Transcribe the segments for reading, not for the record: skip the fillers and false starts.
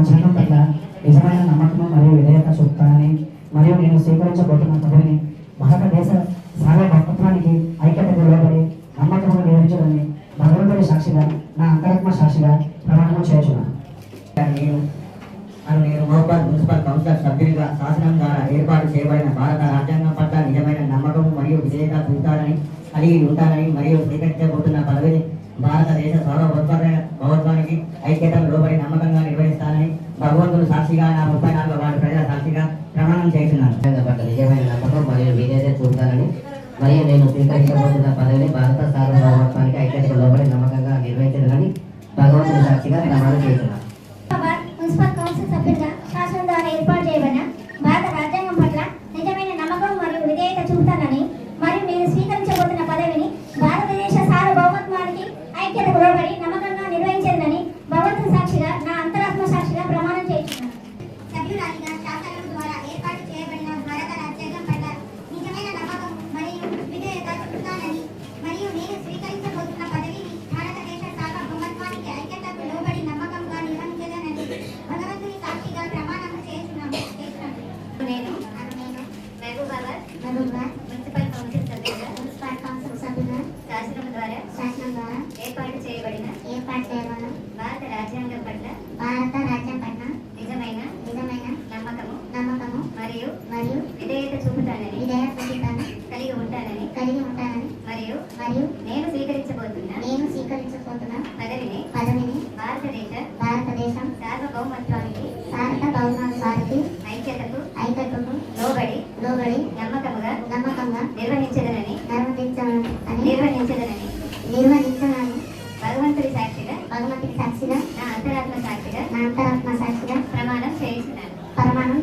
రాజ్యాంగం పట్ల నిజమైన నమ్మకం మరియు విధేయత చూపుతానని మరియు నేను స్వీకరించబోతున్న పదవిని భారతదేశ సార్వభౌమత్వానికి ఐక్యతకు లోబడి నమ్మకముగా నిర్వహించాలని భగవంతుడి సాక్షిగా నా అంతరాత్మ సాక్షిగా ప్రమాణం చేస్తున్నాను. నేను మహబాద్ మున్సిపల్ కౌన్సిలర్ సభ్యునిగా శాసనం ద్వారా ఏర్పాటు చేయబడిన భారత రాజ్యాంగం పట్ల నిజమైన నమ్మకం మరియు విధేయత చూపుతానని కలిగి ఉంటానని మరియు స్వీకరించబోతున్న పదవిని భారతదేశ సార్వభౌమత్వానికి ఐక్యతకు లోబడి నమ్మకంగా నిర్వహిస్తానని భగవంతుడు సాక్షిగా నా 34వ వార్డు ప్రజల సాక్షిగా ప్రమాణం చేస్తున్నాను. పట్ల నిజమైన నమ్మకం మరియు విధేయత చూపుతానని మరియు నేను స్వీకరించబోతున్న పదవిని భారత సార్వభౌమత్వానికి ఐక్యతకు లోబడి నమ్మకంగా నిర్వహించాలని భగవంతుడి సాక్షిగా ప్రమాణం చేస్తున్నాను. మున్సిపల్ కౌన్సిల్ సభ్యులుగా శాసనం ద్వారా ఏర్పాటు చేయబడిన భారత రాజ్యాంగం పట్ల నిజమైన నమ్మకం మరియు విధేయత చూపుతానని మరియు నేను స్వీకరించబోతున్న పదవిని భారతదేశ సార్వభౌమత్వానికి ఐక్యతకు లోబడి నమ్మకంగా నిర్వహించేదని భగవంతుని సాక్షిగా నా అంతరాత్మ సాక్షిగా ప్రమాణం చేస్తున్నాను. సభ్యురాలిగా శాసనం ద్వారా ఏర్పాటు చేయబడిన భారత రాజ్యాంగం పట్ల నిజమైన నమ్మకం మరియు విధేయత చూపుతానని మరియు నేను స్వీకరించబోతున్న పదవిని భారతదేశ సార్వభౌమత్వానికి ఐక్యతకు లోబడి నమ్మకంగా నిర్వహించేదని భగవంతుని సాక్షిగా ప్రమాణం చేస్తున్నాను. నేను మహబూబాబాద్ మున్సిపల్ కౌన్సిల్ సభ్యులుగా శాసనం ద్వారా ఏర్పాటు చేయబడిన భారత రాజ్యాంగం పట్ల నిజమైన నమ్మకము మరియు విధేయత చూపుతానని కలిగి ఉంటానని మరియు నేను స్వీకరించబోతున్న పదవిని భారతదేశం సార్వభౌమత్వానికి ఐక్యతకు లోబడి నమ్మకముగా నిర్వహించదనని భగవంతుడి సాక్షిగా నా అంతరాత్మ సాక్షిగా ప్రమాణం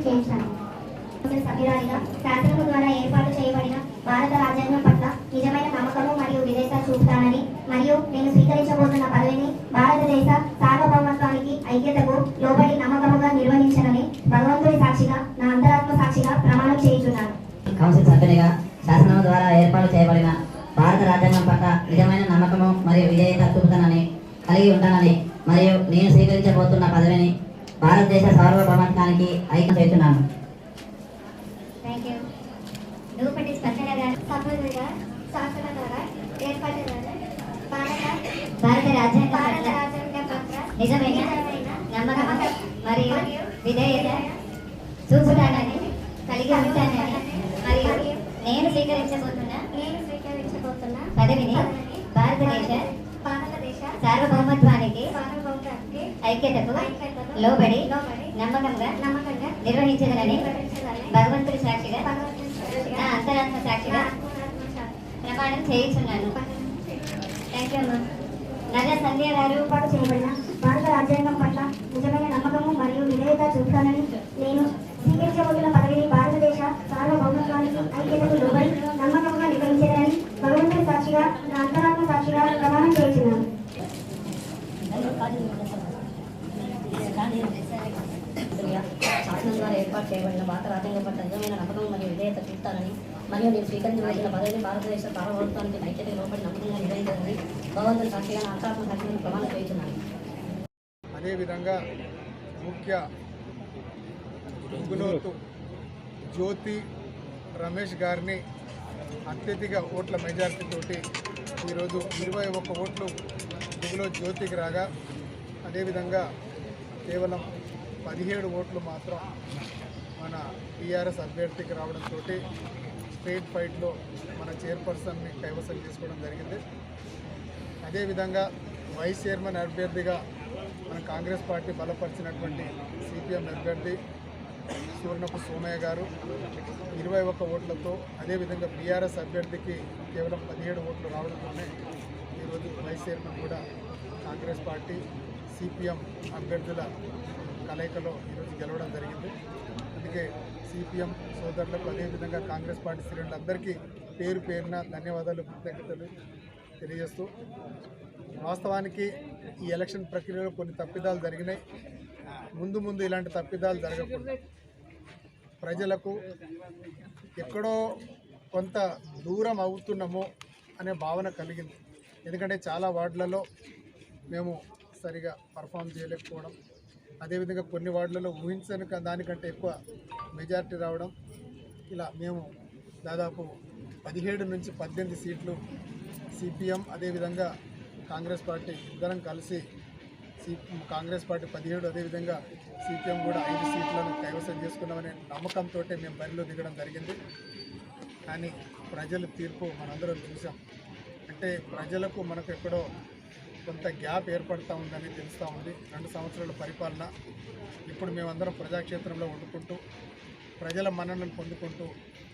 చేయించున్నాను. సభ్యురాలిగా శాసనం ద్వారా ఏర్పాటు చేయబడిన భారత రాజ్యాంగం పట్ల నిజమైన నమ్మకము మరియు విధేయత చూపుతానని మరియు నేను స్వీకరించబోతున్న పదవిని భారతదేశ సార్వభౌమత్వానికి ఐక్యతకు లోబడి నమ్మకముగా నిర్వహించనని భగవంతుడి సాక్షిగా నా అంతరాత్మ సాక్షిగా ప్రమాణం చేయించున్నాను. కౌన్సిల్ సభ్యునిగా శాసనం ద్వారా ఏర్పాటు చేయబడిన భారత రాజ్యాంగం పట్ల నిజమైన నమ్మకము మరియు విధేయత చూపుతానని కలిగి ఉంటానని మరియు నేను స్వీకరించబోతున్న పదవిని భారతదేశ సార్వభౌమత్వానికి ఐక్యం చేస్తున్నాను. దూపటి స్పందన గారు సభ్యులుగా శాసనం ద్వారా ఏర్పాటు భారత రాజ్యాంగం పట్ల నిజమైన నమ్మకం మరియు విధేయత చూపుతానని కలిగి ఉంటానని మరియు నేను స్వీకరించబోతున్న పదవిని భారతదేశ సార్వభౌమత్వానికి ఐక్యతకు లోబడి నమ్మకంగా నిర్వహించదనని భగవంతుడి సాక్షిగా నా అంతరాత్మ సాక్షిగా ప్రమాణం చేయించున్నాను. థ్యాంక్ యూ అమ్మా. నల్ల సంధ్య గారు ఏర్పాటు చేయబడిన భారత రాజ్యాంగం పట్ల నిజమైన నమ్మకము మరియు విధేయత చూపుతానని నేను స్వీకరించబోతున్న పదవిని భారతదేశ సార్వభౌమత్వానికి ఐక్యతకు లోబడి నమ్మకంగా నిర్వహించేదని భగవంతుడి సాక్షిగా నా అంతరాత్మ సాక్షిగా ప్రమాణం చేస్తున్నాను. శాసనం ద్వారా ఏర్పాటు చేయబడిన భారత రాజ్యాంగం పట్ల నిజమైన నమ్మకం మరియు విధేయత చూపుతానని మరియు నేను స్వీకరించబోతున్న పదవిని భారతదేశ సార్వభౌమత్వానికి ఐక్యతకు లోబడి నమ్మకంగా నిర్వహించాలని భగవంతుడి సాక్షిగా నా అంతరాత్మ సాక్షిగా ప్రమాణం చేస్తున్నాను. అదేవిధంగా ముఖ్య గుగులోతు జ్యోతి రమేష్ గారిని అత్యధిక ఓట్ల మెజారిటీతోటి ఈరోజు 21 ఓట్లు గుగులో జ్యోతికి రాగా, అదేవిధంగా కేవలం 17 ఓట్లు మాత్రం మన టీఆర్ఎస్ అభ్యర్థికి రావడంతో స్ట్రేట్ ఫైట్లో మన చైర్పర్సన్ని కైవసం చేసుకోవడం జరిగింది. అదేవిధంగా వైస్ చైర్మన్ అభ్యర్థిగా మన కాంగ్రెస్ పార్టీ బలపరిచినటువంటి సిపిఎం అభ్యర్థి సువర్ణపు సోమయ్య గారు 21 ఓట్లతో, అదేవిధంగా బీఆర్ఎస్ అభ్యర్థికి కేవలం 17 ఓట్లు రావడంతోనే ఈరోజు వైస్ చైర్మన్ కూడా కాంగ్రెస్ పార్టీ సిపిఎం అభ్యర్థుల కలయికలో ఈరోజు గెలవడం జరిగింది. అందుకే సిపిఎం సోదరులకు, అదేవిధంగా కాంగ్రెస్ పార్టీ శ్రేణులందరికీ పేరు పేరున ధన్యవాదాలు, కృతజ్ఞతలు తెలియజేస్తూ, వాస్తవానికి ఈ ఎలక్షన్ ప్రక్రియలో కొన్ని తప్పిదాలు జరిగినాయి. ముందు ఇలాంటి తప్పిదాలు జరగకూడదు. ప్రజలకు ఎక్కడో కొంత దూరం అవుతున్నామో అనే భావన కలిగింది. ఎందుకంటే చాలా వార్డులలో మేము సరిగా పర్ఫామ్ చేయలేకపోవడం, అదేవిధంగా కొన్ని వార్డులలో ఊహించని దానికంటే ఎక్కువ మెజారిటీ రావడం, ఇలా మేము దాదాపు 17 నుంచి 18 సీట్లు సిపిఎం అదేవిధంగా కాంగ్రెస్ పార్టీ ఇద్దరం కలిసి కాంగ్రెస్ పార్టీ 17, అదేవిధంగా సిపిఎం కూడా 5 సీట్లను కైవసం చేసుకున్నామనే నమ్మకంతో మేము బరిలో దిగడం జరిగింది. కానీ ప్రజల తీర్పు మనందరం చూసాం. అంటే ప్రజలకు మనకు ఎక్కడో కొంత గ్యాప్ ఏర్పడుతూ ఉందని తెలుస్తూ ఉంది. 2 సంవత్సరాల పరిపాలన. ఇప్పుడు మేమందరం ప్రజాక్షేత్రంలో వండుకుంటూ ప్రజల మన్ననలు పొందుకుంటూ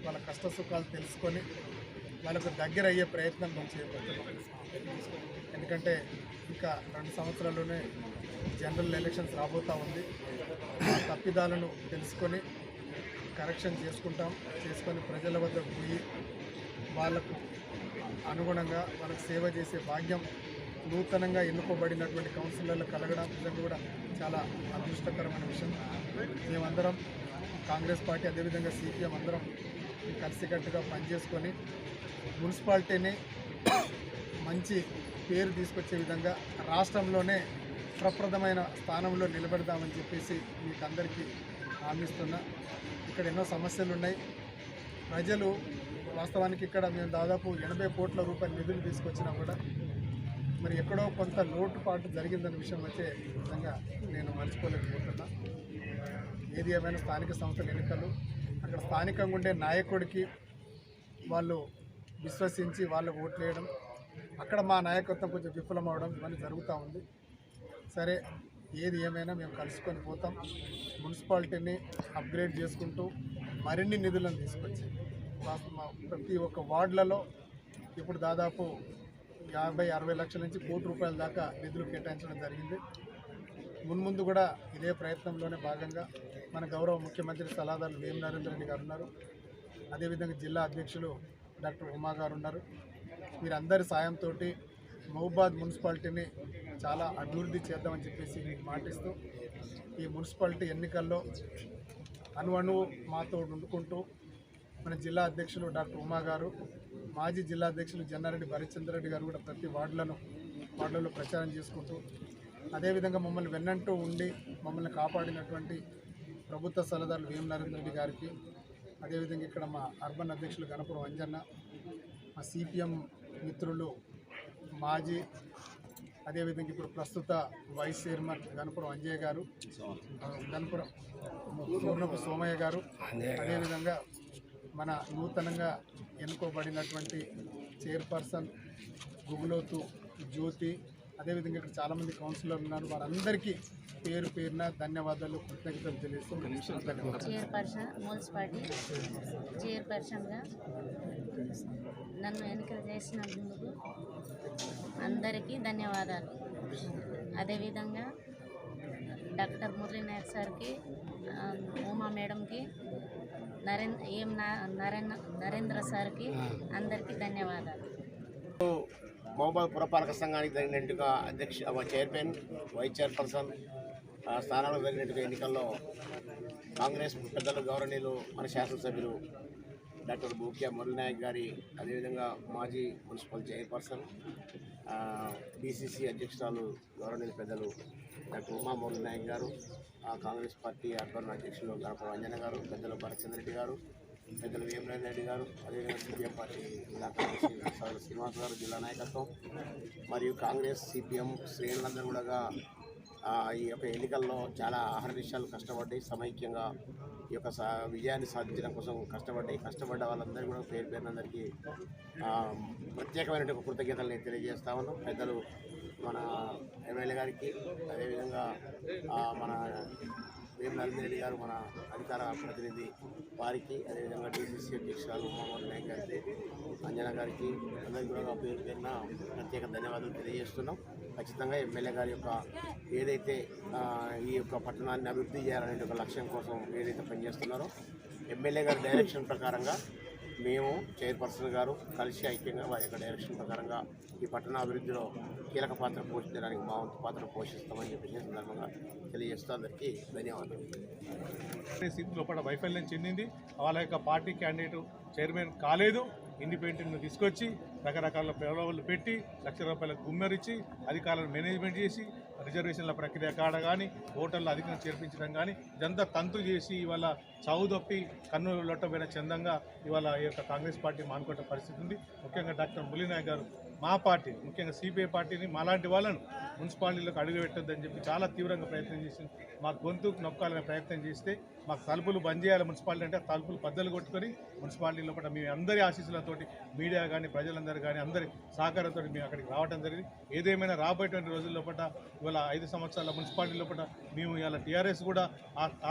వాళ్ళ కష్ట సుఖాలు తెలుసుకొని వాళ్ళకు దగ్గర అయ్యే ప్రయత్నం మేము చేయబోతున్నాం. ఎందుకంటే ఇంకా 2 సంవత్సరాల్లోనే జనరల్ ఎలక్షన్స్ రాబోతూ ఉంది. ఆ తప్పిదాలను తెలుసుకొని కరెక్షన్ చేసుకొని ప్రజల వద్దకు పోయి వాళ్ళకు అనుగుణంగా వాళ్ళకు సేవ చేసే భాగ్యం నూతనంగా ఎన్నుకోబడినటువంటి కౌన్సిలర్లు కలగడం నిజంగా కూడా చాలా అదృష్టకరమైన విషయం. మేమందరం కాంగ్రెస్ పార్టీ అదేవిధంగా సిపిఎం అందరం కలిసికట్టుగా పనిచేసుకొని మున్సిపాలిటీని మంచి పేరు తీసుకొచ్చే విధంగా రాష్ట్రంలోనే ప్రప్రదమైన స్థానంలో నిలబెడదామని చెప్పేసి మీకు అందరికీ హామీస్తున్నా. ఇక్కడ ఎన్నో సమస్యలు ఉన్నాయి. ప్రజలు వాస్తవానికి ఇక్కడ మేము దాదాపు 80 కోట్ల రూపాయల నిధులు తీసుకొచ్చినా కూడా మరి ఎక్కడో కొంత లోటుపాటు జరిగిందన్న విషయం వచ్చే నిజంగా నేను మర్చిపోలేకపోతున్నా. ఏది ఏమైనా స్థానిక సంస్థల ఎన్నికలు, అక్కడ స్థానికంగా ఉండే నాయకుడికి వాళ్ళు విశ్వసించి వాళ్ళకు ఓట్లు వేయడం, అక్కడ మా నాయకత్వం కొంచెం విఫలమవడం ఇవన్నీ జరుగుతూ ఉంది. సరే, ఏది ఏమైనా మేము కలుసుకొని పోతాం. మున్సిపాలిటీని అప్గ్రేడ్ చేసుకుంటూ మరిన్ని నిధులను తీసుకొచ్చి ప్రతి ఒక్క వార్డులలో ఇప్పుడు దాదాపు 50-60 లక్షల నుంచి ₹1 కోటి దాకా నిధులు కేటాయించడం జరిగింది. మున్ముందు కూడా ఇదే ప్రయత్నంలోనే భాగంగా మన గౌరవ ముఖ్యమంత్రి సలహాదారు వేం నరేందర్ రెడ్డి గారు ఉన్నారు. అదేవిధంగా జిల్లా అధ్యక్షులు డాక్టర్ ఉమా గారు ఉన్నారు. వీరందరి సాయంతో మహబూబాద్ మున్సిపాలిటీని చాలా అభివృద్ధి చేద్దామని చెప్పేసి మీకు మాటిస్తూ ఈ మున్సిపాలిటీ ఎన్నికల్లో అణువణువు మాతో ఉండుకుంటూ మన జిల్లా అధ్యక్షులు డాక్టర్ ఉమా గారు, మాజీ జిల్లా అధ్యక్షులు జన్నారెడ్డి భరత్చంద్రరెడ్డి గారు కూడా ప్రతి వార్డులలో ప్రచారం చేసుకుంటూ అదేవిధంగా మమ్మల్ని వెన్నంటూ ఉండి మమ్మల్ని కాపాడినటువంటి ప్రభుత్వ సలహాదారులు వేం నరేందర్ రెడ్డి గారికి, అదేవిధంగా ఇక్కడ మా అర్బన్ అధ్యక్షులు గణపురం అంజన్న, మా సిపిఎం మిత్రులు మాజీ అదేవిధంగా ఇప్పుడు ప్రస్తుత వైస్ చైర్మన్ గణపురం అంజయ్య గారు, గణపురం పూర్ణపు సోమయ్య గారు, అదేవిధంగా మన నూతనంగా ఎన్నుకోబడినటువంటి చైర్పర్సన్ గుగులోతు జ్యోతి, అదేవిధంగా ఇక్కడ చాలామంది కౌన్సిలర్లు ఉన్నారు. వారందరికీ పేరు పేరున ధన్యవాదాలు, కృతజ్ఞతలు తెలియజేస్తూ చైర్పర్సన్ మున్సిపాలిటీ చైర్పర్సన్గా నన్ను ఎన్నిక చేసినందుకు అందరికీ ధన్యవాదాలు. అదేవిధంగా డాక్టర్ మురళీ నాయక్ సార్కి, ఉమా మేడంకి, నరేంద్ర సార్కి అందరికీ ధన్యవాదాలు. మహబూబాద్ పురపాలక సంఘానికి జరిగినట్టుగా చైర్మన్, వైస్ చైర్పర్సన్ స్థానాల్లో జరిగినట్టుగా ఎన్నికల్లో కాంగ్రెస్ పెద్దలు గౌరవనీయులు మన శాసనసభ్యులు డాక్టర్ బూక్యా మురళీ నాయక్ గారి, అదేవిధంగా మాజీ మున్సిపల్ చైర్పర్సన్ బీసీసీ అధ్యక్షురాలు గౌరవనీయులు పెద్దలు డాక్టర్ ఉమా మురళీ నాయక్ గారు, కాంగ్రెస్ పార్టీ అర్బన్ అధ్యక్షులు గణపురం అంజన్న గారు, పెద్దలు భరత్చంద్రెడ్డి గారు, పెద్దలు వేం నరేందర్ రెడ్డి గారు, అదేవిధంగా సిపిఎం పార్టీ జిల్లా కార్యదర్శి శ్రీనివాస్ గారు, జిల్లా నాయకత్వం మరియు కాంగ్రెస్ సిపిఎం శ్రేణులందరూ కూడా ఈ యొక్క ఎన్నికల్లో చాలా అహర్నిశాలు కష్టపడ్డాయి. సమైక్యంగా ఈ యొక్క విజయాన్ని సాధించడం కోసం కష్టపడ్డ వాళ్ళందరూ కూడా పేరునందరికీ ప్రత్యేకమైన కృతజ్ఞతలు నేను తెలియజేస్తా ఉన్నాం. పెద్దలు మన ఎమ్మెల్యే గారికి, అదేవిధంగా మన వేం నరేందర్ రెడ్డి గారు మన అధికార ప్రతినిధి వారికి, అదేవిధంగా డీసీసీ అధ్యక్షురాలు ఉమామోహన్ నాయక్ గారికి, అంజనా గారికి అందరికీ కూడా పేరు పేరున ప్రత్యేక ధన్యవాదాలు తెలియజేస్తున్నాం. ఖచ్చితంగా ఎమ్మెల్యే గారి యొక్క ఏదైతే ఈ యొక్క పట్టణాన్ని అభివృద్ధి చేయాలనే ఒక లక్ష్యం కోసం ఏదైతే పనిచేస్తున్నారో ఎమ్మెల్యే గారి డైరెక్షన్ ప్రకారంగా మేము చైర్పర్సన్ గారు కలిసి ఐక్యంగా వారి యొక్క డైరెక్షన్ ప్రకారంగా ఈ పట్టణ అభివృద్ధిలో కీలక పాత్ర పోషించడానికి మా వంతు పాత్ర పోషిస్తామని చెప్పేసి సందర్భంగా తెలియజేస్తూ అందరికీ ధన్యవాదాలు. సీట్ లోపల వైఫల్యం చెందింది. వాళ్ళ యొక్క పార్టీ క్యాండిడేట్ చైర్మన్ కాలేదు. ఇండిపెండెంట్ను తీసుకొచ్చి రకరకాల ప్రలోభాలు పెట్టి ₹1,00,000 గుమ్మరిచ్చి అధికారులను మేనేజ్మెంట్ చేసి రిజర్వేషన్ల ప్రక్రియ కాడ కానీ ఓటర్లు అధికంగా చేర్పించడం కానీ ఇదంతా తంతు చేసి ఇవాళ చౌదొప్పి కన్ను లొట్టబోయిన చందంగా ఇవాళ ఈ యొక్క కాంగ్రెస్ పార్టీ మానుకోవడం పరిస్థితి ఉంది. ముఖ్యంగా డాక్టర్ మురళీనాయక్ గారు మా పార్టీ ముఖ్యంగా సిపిఐ పార్టీని మాలాంటి వాళ్ళను మున్సిపాలిటీలకు అడుగుపెట్టొద్దని చెప్పి చాలా తీవ్రంగా ప్రయత్నం చేసింది. మా గొంతుకు నొక్కాలనే ప్రయత్నం చేస్తే మాకు తలుపులు బంద్ చేయాలి మున్సిపాలిటీ అంటే తలుపులు బద్దలు కొట్టుకొని మున్సిపాలిటీ లోపల మీ అందరి ఆశీస్సులతోటి మీడియా కానీ ప్రజలందరూ కానీ అందరి సహకారంతో మేము అక్కడికి రావడం జరిగింది. ఏదేమైనా రాబోయేటువంటి రోజుల లోపల ఇవాళ 5 సంవత్సరాల మున్సిపాలిటీ లోపల మేము ఇవాళ టీఆర్ఎస్ కూడా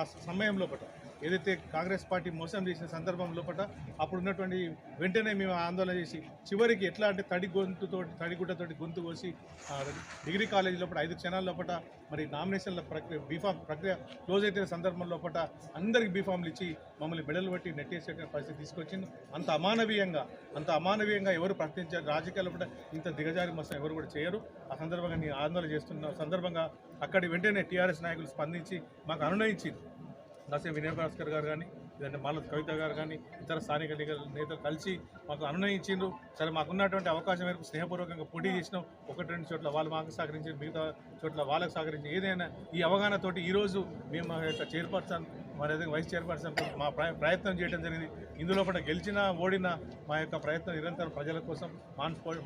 ఆ సమయం లోపల ఏదైతే కాంగ్రెస్ పార్టీ మోసం చేసిన సందర్భం లోపల అప్పుడు ఉన్నటువంటి వెంటనే మేము ఆందోళన చేసి చివరికి ఎట్లా అంటే తడిగుడ్డతోటి గొంతు కోసి డిగ్రీ కాలేజీ లోపల 5 క్షణాల లోపల మరి నామినేషన్ల ప్రక్రియ క్లోజ్ అయిన సందర్భం లోపల అందరికి బీఫామ్లు ఇచ్చి మమ్మల్ని బెడలు పట్టి నెట్టేసే పరిస్థితి తీసుకొచ్చింది. అంత అమానవీయంగా ఎవరు ప్రశ్నించారు రాజకీయాల్లో కూడా ఇంత దిగజారి మొత్తం ఎవరు కూడా చేయరు. ఆ సందర్భంగా నేను ఆందోళన చేస్తున్న సందర్భంగా అక్కడి వెంటనే టీఆర్ఎస్ నాయకులు స్పందించి మాకు అనునయించింది. నరసింహ వినయ్ భాస్కర్ గారు కానీ లేదంటే మాలత్ కవిత గారు కానీ ఇతర స్థానిక నేతలు కలిసి మాకు అనునయించిండ్రు. సరే మాకున్నటువంటి అవకాశం మేరకు స్నేహపూర్వకంగా పోటీ చేసినాం. 1-2 చోట్ల వాళ్ళు మాకు సహకరించి మిగతా చోట్ల వాళ్ళకు సహకరించి ఏదైనా ఈ అవగాహనతోటి ఈరోజు మేము మా యొక్క చైర్పర్సన్ మరి వైస్ చైర్పర్సన్ మా ప్రయత్నం చేయడం జరిగింది. ఇందులో కూడా గెలిచినా ఓడినా మా యొక్క ప్రయత్నం నిరంతరం ప్రజల కోసం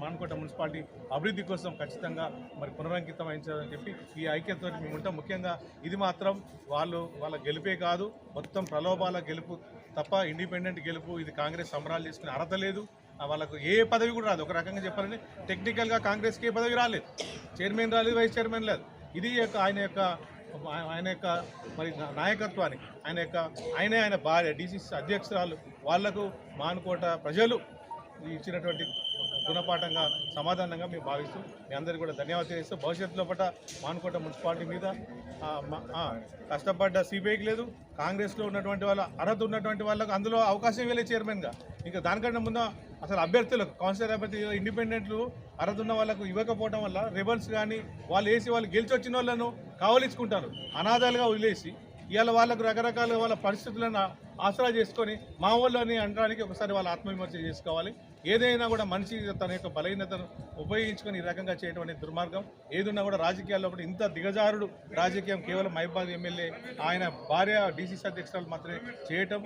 మానుకోట మున్సిపాలిటీ అభివృద్ధి కోసం ఖచ్చితంగా మరి పునరంకితం వహించాలని చెప్పి ఈ ఐక్యతతో మేము ఉంటాం. ముఖ్యంగా ఇది మాత్రం వాళ్ళ గెలిపే కాదు, మొత్తం ప్రలోభాల గెలుపు తప్ప ఇండిపెండెంట్ గెలుపు. ఇది కాంగ్రెస్ సంబరాలు చేసుకునే అర్హత లేదు. వాళ్ళకు ఏ పదవి కూడా రాదు. ఒక రకంగా చెప్పాలంటే టెక్నికల్గా కాంగ్రెస్కి ఏ పదవి రాలేదు, చైర్మన్ రాలేదు, వైస్ చైర్మన్ లేదు. ఇది ఆయన యొక్క మరి నాయకత్వానికి ఆయన భార్య డిసిసి అధ్యక్షురాలు వాళ్లకు మానుకోట ప్రజలు ఇచ్చినటువంటి గుణపాఠంగా సమాధానంగా మేము భావిస్తూ మీ అందరికీ కూడా ధన్యవాదాలు చేస్తూ భవిష్యత్తులో పట్ల మానుకోట మున్సిపాలిటీ మీద కష్టపడ్డ సిబిఐకి లేదు, కాంగ్రెస్లో ఉన్నటువంటి వాళ్ళ అర్హత ఉన్నటువంటి వాళ్ళకు అందులో అవకాశం ఇవ్వలేదు చైర్మన్గా. ఇంకా దానికంటే ముందు అసలు అభ్యర్థులకు కౌన్సిలర్ అభ్యర్థి ఇండిపెండెంట్లు అర్హత ఉన్న వాళ్ళకు ఇవ్వకపోవడం వల్ల రెబల్స్ కానీ వాళ్ళు గెలిచి వచ్చిన వాళ్ళను కావలించుకుంటారు, అనాథాలుగా వదిలేసి ఇవాళ వాళ్ళకు రకరకాల వాళ్ళ పరిస్థితులను ఆసరా చేసుకొని మా వాళ్ళని అనడానికి ఒకసారి వాళ్ళ ఆత్మవిమర్శ చేసుకోవాలి. ఏదైనా కూడా మనిషి తన యొక్క బలహీనతను ఉపయోగించుకొని ఈ రకంగా చేయడం అనేది దుర్మార్గం. ఏదున్నా కూడా రాజకీయాల్లో కూడా ఇంత దిగజారుడు రాజకీయం కేవలం మహబూబాబాద్ ఎమ్మెల్యే ఆయన భార్య డిసిసి అధ్యక్షురాలు మాత్రమే చేయటం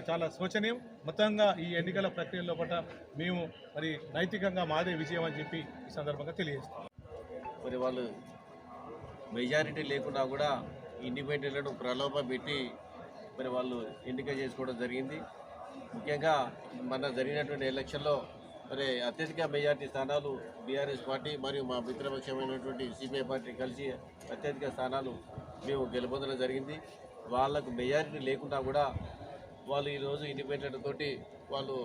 చాలా శోచనీయం. మొత్తంగా ఈ ఎన్నికల ప్రక్రియ లోపల మేము మరి నైతికంగా మాదే విజయం అని చెప్పి ఈ సందర్భంగా తెలియజేస్తాం. మరి వాళ్ళు మెజారిటీ లేకుండా కూడా ఇండిపెండెంట్లను ప్రలోభ పెట్టి మరి వాళ్ళు ఎన్నిక చేసుకోవడం జరిగింది. ముఖ్యంగా మన జరిగినటువంటి ఎలక్షన్లో మరి అత్యధిక మెజార్టీ స్థానాలు బీఆర్ఎస్ పార్టీ మరియు మా మిత్రపక్షమైనటువంటి సిపిఐ పార్టీ కలిసి అత్యధిక స్థానాలు మేము గెలుపొందడం జరిగింది. వాళ్ళకు మెజారిటీ లేకుండా కూడా వాళ్ళు ఈరోజు ఇండిపెండెంట్ తోటి వాళ్ళు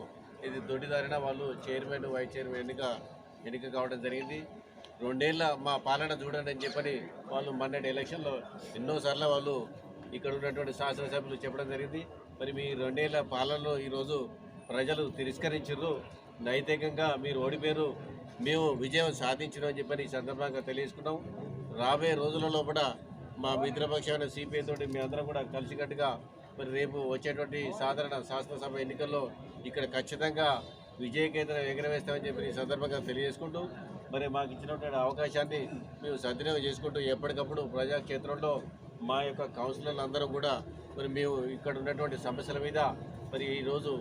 ఇది దొడ్డిదారిన వాళ్ళు చైర్మన్ వైస్ చైర్మన్ ఎన్నిక కావడం జరిగింది. 2 ఏళ్ళ మా పాలన చూడండి అని చెప్పని వాళ్ళు మొన్నటి ఎలక్షన్లో ఎన్నోసార్లు వాళ్ళు ఇక్కడ ఉన్నటువంటి శాసనసభ్యులు చెప్పడం జరిగింది. మరి మీ 2 ఏళ్ళ పాలనలో ఈరోజు ప్రజలు తిరస్కరించారు, నైతికంగా మీరు ఓడిపోయారు, మేము విజయం సాధించడం అని చెప్పని ఈ సందర్భంగా తెలియజేసుకున్నాం. రాబోయే రోజులలో కూడా మా మిత్రపక్షమైన సిపిఐ తోటి మీ అందరం కూడా కలిసికట్టుగా మరి రేపు వచ్చేటువంటి సాధారణ శాసనసభ ఎన్నికల్లో ఇక్కడ ఖచ్చితంగా విజయకేతనం ఎగరవేస్తామని చెప్పి ఈ సందర్భంగా తెలియజేసుకుంటూ మరి మాకు ఇచ్చినటువంటి అవకాశాన్ని మేము సద్వినియోగం చేసుకుంటూ ఎప్పటికప్పుడు ప్రజాక్షేత్రంలో మా యొక్క కౌన్సిలర్లు అందరం కూడా మరి మేము ఇక్కడ ఉన్నటువంటి సమస్యల మీద మరి ఈరోజు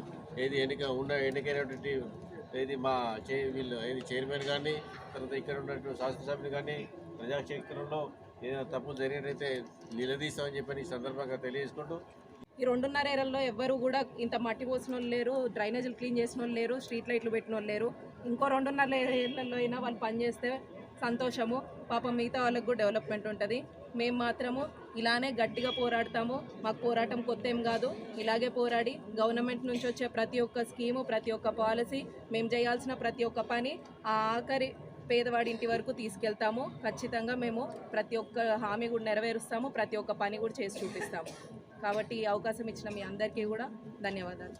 ఎన్నికైనటువంటి మా చైర్మన్ కానీ తర్వాత ఇక్కడ ఉన్నటువంటి శాసనసభ్యులు కానీ ప్రజాక్షేత్రంలో ఏదైనా తప్పులు జరిగినట్టయితే నిలదీస్తామని చెప్పని ఈ సందర్భంగా తెలియజేసుకుంటూ ఈ 2.5 ఏళ్లలో ఎవ్వరు కూడా ఇంత మట్టి పోసిన వాళ్ళు లేరు, డ్రైనేజీలు క్లీన్ చేసిన వాళ్ళు లేరు, స్ట్రీట్ లైట్లు పెట్టిన వాళ్ళు లేరు. ఇంకో 2.5 ఏళ్లలో అయినా వాళ్ళు పనిచేస్తే సంతోషము. పాపం మిగతా వాళ్ళకు కూడా డెవలప్మెంట్ ఉంటుంది. మేము మాత్రము ఇలానే గట్టిగా పోరాడతాము. మాకు పోరాటం కొత్త ఏం కాదు. ఇలాగే పోరాడి గవర్నమెంట్ నుంచి వచ్చే ప్రతి ఒక్క స్కీము, ప్రతి ఒక్క పాలసీ, మేము చేయాల్సిన ప్రతి ఒక్క పని ఆ ఆఖరి పేదవాడి ఇంటి వరకు తీసుకెళ్తాము. ఖచ్చితంగా మేము ప్రతి ఒక్క హామీ కూడా నెరవేరుస్తాము, ప్రతి ఒక్క పని కూడా చేసి చూపిస్తాము. కాబట్టి ఈ అవకాశం ఇచ్చిన మీ అందరికీ కూడా ధన్యవాదాలు.